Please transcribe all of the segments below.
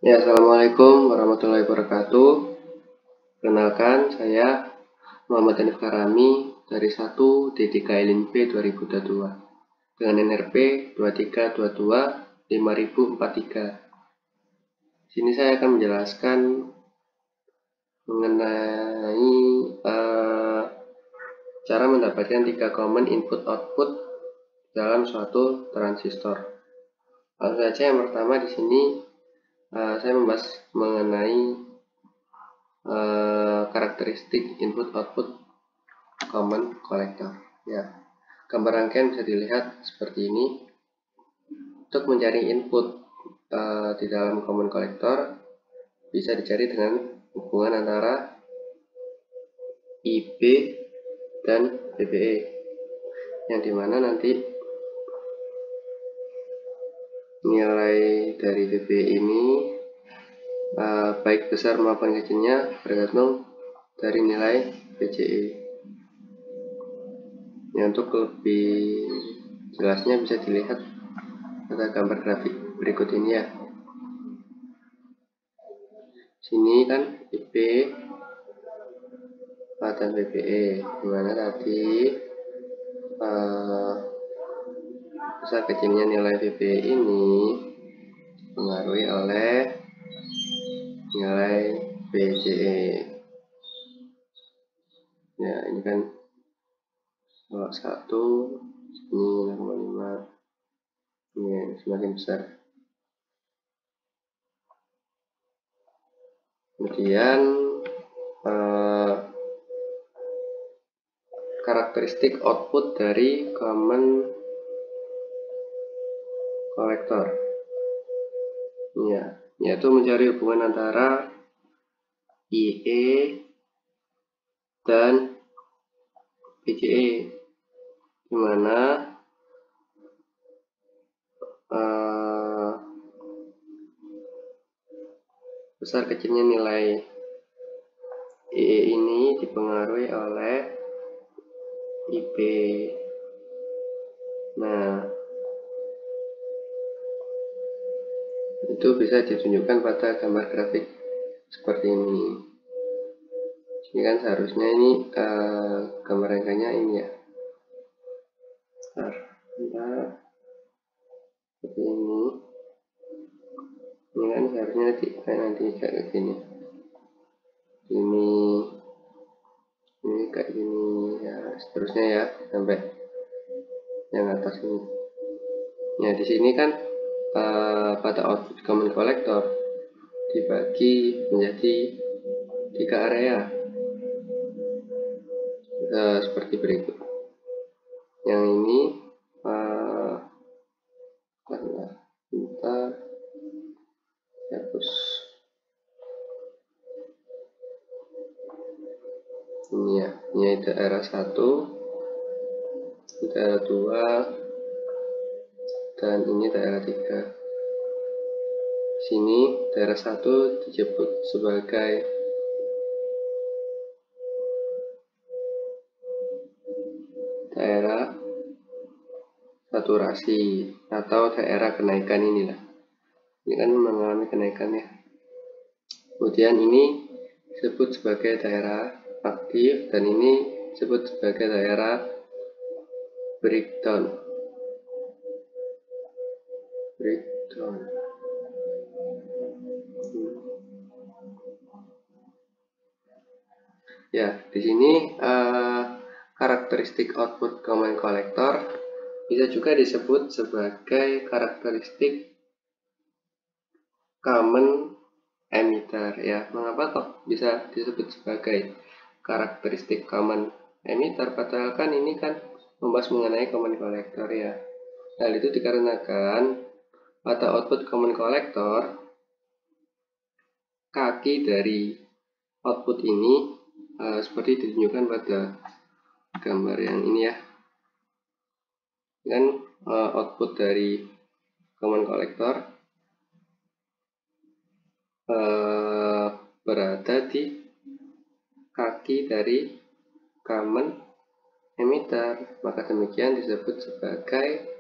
Ya, Assalamualaikum warahmatullahi wabarakatuh. Perkenalkan, saya Muhammad Hanif Karami dari 1 DDK LINP 2022 dengan NRP 2322-5043. Sini saya akan menjelaskan mengenai cara mendapatkan 3 common input-output dalam suatu transistor. Langsung saja yang pertama di sini saya membahas mengenai karakteristik input-output common collector. Ya, gambar rangkaian bisa dilihat seperti ini. Untuk mencari input di dalam common collector bisa dicari dengan hubungan antara IB dan VBE, yang dimana nanti nilai dari VBE ini baik besar maupun kecilnya bergantung dari nilai VCE. Ya, untuk lebih jelasnya bisa dilihat pada gambar grafik berikut ini ya. Sini kan IB dan VBE, dimana tadi besar kecilnya nilai VBE ini dipengaruhi oleh nilai VCE. Ya, ini kan kalau 1 ini 0,5, ini semakin besar. Kemudian karakteristik output dari common collector, ya, yaitu mencari hubungan antara IE dan VCE, dimana besar kecilnya nilai IE ini dipengaruhi oleh IB. Nah, itu bisa ditunjukkan pada gambar grafik seperti ini. Ini kan seharusnya ini gambar rangkaiannya ini ya. Bentar. Seperti ini. Ini kan seharusnya nanti kayak gini. Ini kayak gini ya, seterusnya ya sampai yang atas ini. Ya, di sini kan pada output common collector dibagi menjadi 3 area seperti berikut. Yang ini kita hapus ini ya, ini daerah 1, daerah 2, dan ini daerah 3. Sini daerah 1 disebut sebagai daerah saturasi atau daerah kenaikan. Inilah, ini kan mengalami kenaikan ya. Kemudian ini disebut sebagai daerah aktif dan ini disebut sebagai daerah breakdown. Ya, di sini karakteristik output common collector bisa juga disebut sebagai karakteristik common emitter ya. Mengapa kok bisa disebut sebagai karakteristik common emitter, padahal kan ini kan membahas mengenai common collector ya. Hal itu dikarenakan pada output common collector kaki dari output ini seperti ditunjukkan pada gambar yang ini ya. Kan output dari common collector berada di kaki dari common emitter, maka demikian disebut sebagai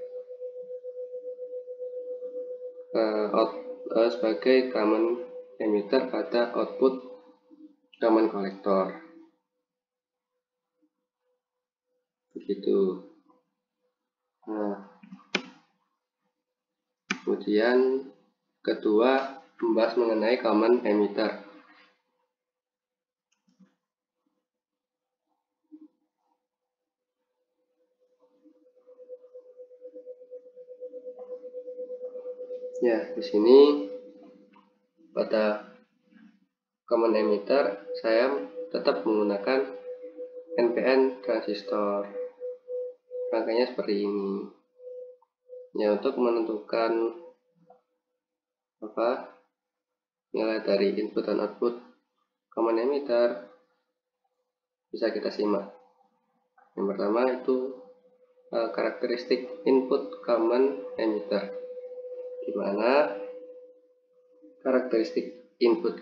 sebagai common emitter pada output common collector. Begitu. Nah, kemudian kedua, membahas mengenai common emitter. Ya, di sini pada common emitter saya tetap menggunakan NPN transistor. Rangkaiannya seperti ini. Ya, untuk menentukan nilai dari input dan output common emitter bisa kita simak. Yang pertama itu karakteristik input common emitter, di mana karakteristik input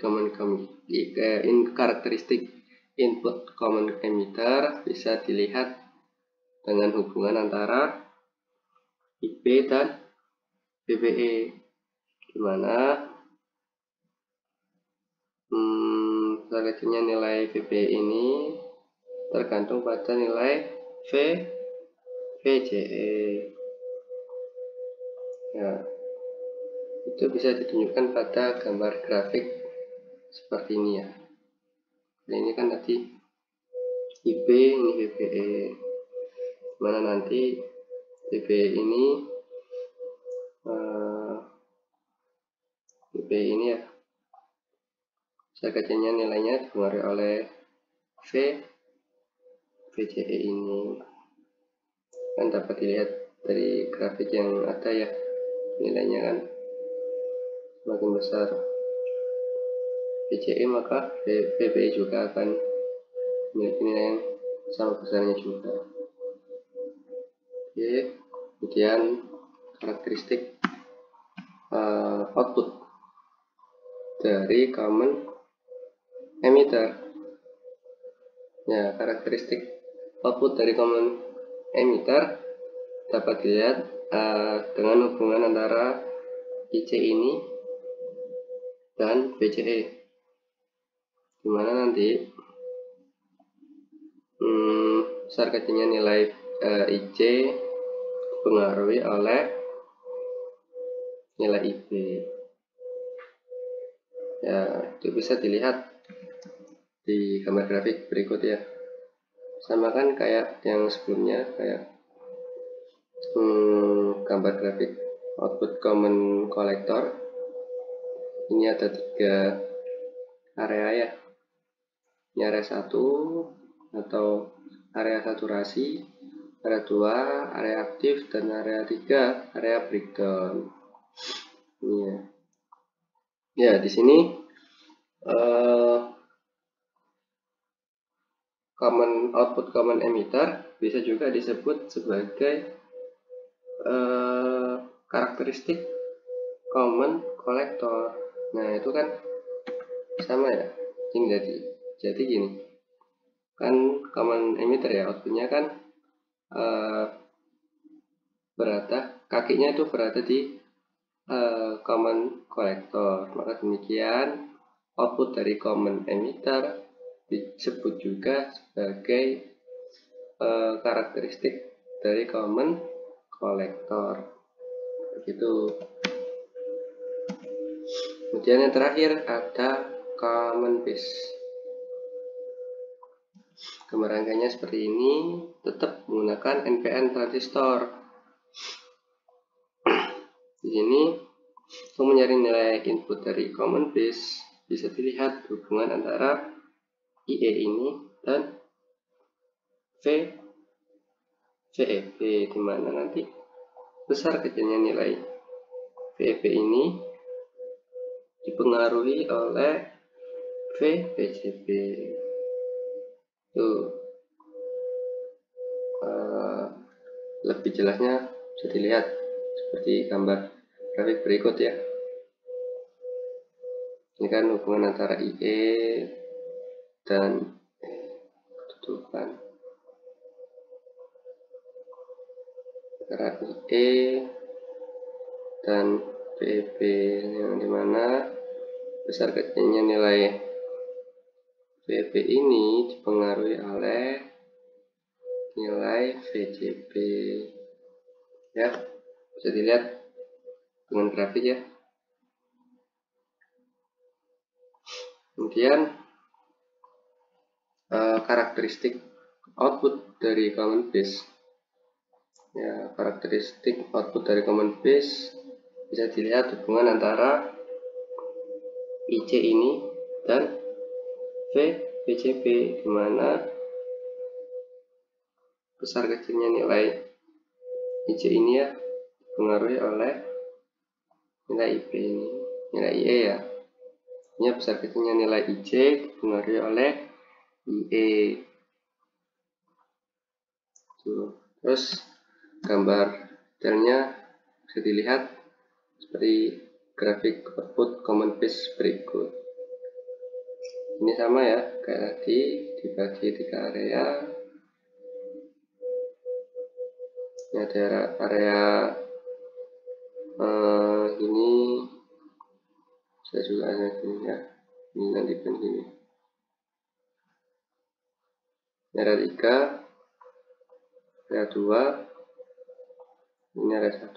common emitter bisa dilihat dengan hubungan antara IP dan VBE, di mana kecilnya nilai VBE ini tergantung pada nilai VCE. Ya, itu bisa ditunjukkan pada gambar grafik seperti ini ya. Nah, ini kan tadi IP, ini VBE, mana nanti VBE ini ya, besar kecilnya nilainya dipengaruhi oleh VCE ini, kan dapat dilihat dari grafik yang ada ya, nilainya kan semakin besar VCE maka VBE juga akan memiliki nilai yang sama besarnya juga. Oke, kemudian karakteristik output dari common emitter. Ya, karakteristik output dari common emitter dapat dilihat dengan hubungan antara IC ini dan VCE, dimana nanti besar kecilnya nilai IC dipengaruhi oleh nilai IP. Ya, itu bisa dilihat di gambar grafik berikut ya. Sama kan kayak yang sebelumnya, kayak gambar grafik output common collector. Ini ada 3 area ya. Ini area 1 atau area saturasi, area 2 area aktif, dan area 3 area breakdown. Ini ya. Ya, di sini output common emitter bisa juga disebut sebagai karakteristik common collector. Nah, itu kan sama ya. Ini jadi gini. Kan common emitter ya, outputnya kan kakinya itu berada di common collector. Maka demikian output dari common emitter disebut juga sebagai karakteristik dari common collector. Begitu. Kemudian yang terakhir ada common base. Gambar rangkaiannya seperti ini, tetap menggunakan NPN transistor. Di sini untuk mencari nilai input dari common base bisa dilihat hubungan antara IE ini dan VEB, di mana nanti besar kecilnya nilai VEB ini dipengaruhi oleh VCB. Tuh, lebih jelasnya bisa dilihat seperti gambar grafik berikut ya. Ini kan hubungan antara IE dan ketutupan, antara IE dan VEB, yang dimana besar kecilnya nilai VEB ini dipengaruhi oleh nilai VCB. Ya, bisa dilihat dengan grafik ya. Kemudian karakteristik output dari common base. Ya, karakteristik output dari common base bisa dilihat hubungan antara IC ini dan VCB, di mana besar kecilnya nilai IC ini ya dipengaruhi oleh nilai IP ini, nilai IE ya. Ini besar kecilnya nilai IC dipengaruhi oleh IE. Terus gambar detailnya bisa dilihat seperti grafik output common base berikut. Ini sama ya kayak tadi, dibagi 3 area. Ini ada area ini, saya juga ada sini ya. Ini nanti begini. Ini area 3, area 2, ini area 1.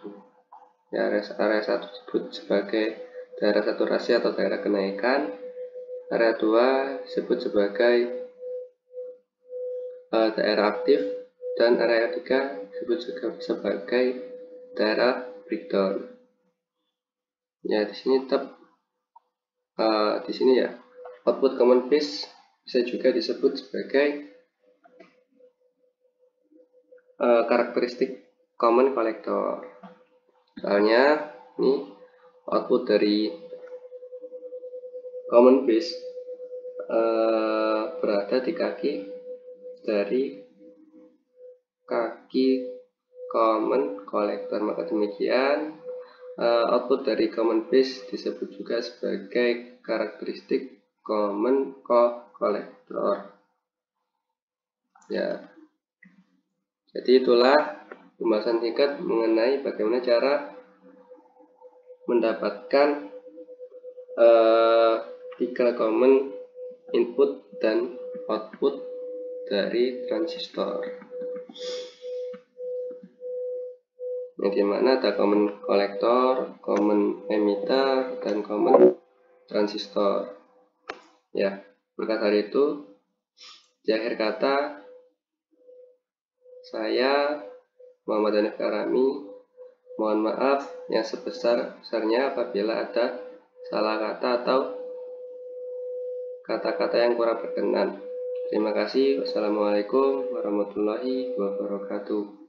Ya, area 1 disebut sebagai daerah saturasi atau daerah kenaikan. Area 2 disebut sebagai daerah aktif, dan area 3 disebut sebagai daerah breakdown. Ya, di sini tetap di sini ya, output common base bisa juga disebut sebagai karakteristik common collector. Soalnya ini output dari common base berada di kaki dari kaki common collector. Maka demikian output dari common base disebut juga sebagai karakteristik common collector. Ya, jadi itulah pembahasan singkat mengenai bagaimana cara mendapatkan 3 common input dan output dari transistor. Yang dimana ada common collector, common emitter, dan common transistor. Ya, maka dari itu di akhir kata saya Muhammad Hanif Karami mohon maaf yang sebesar-besarnya apabila ada salah kata atau kata-kata yang kurang berkenan. Terima kasih. Wassalamualaikum warahmatullahi wabarakatuh.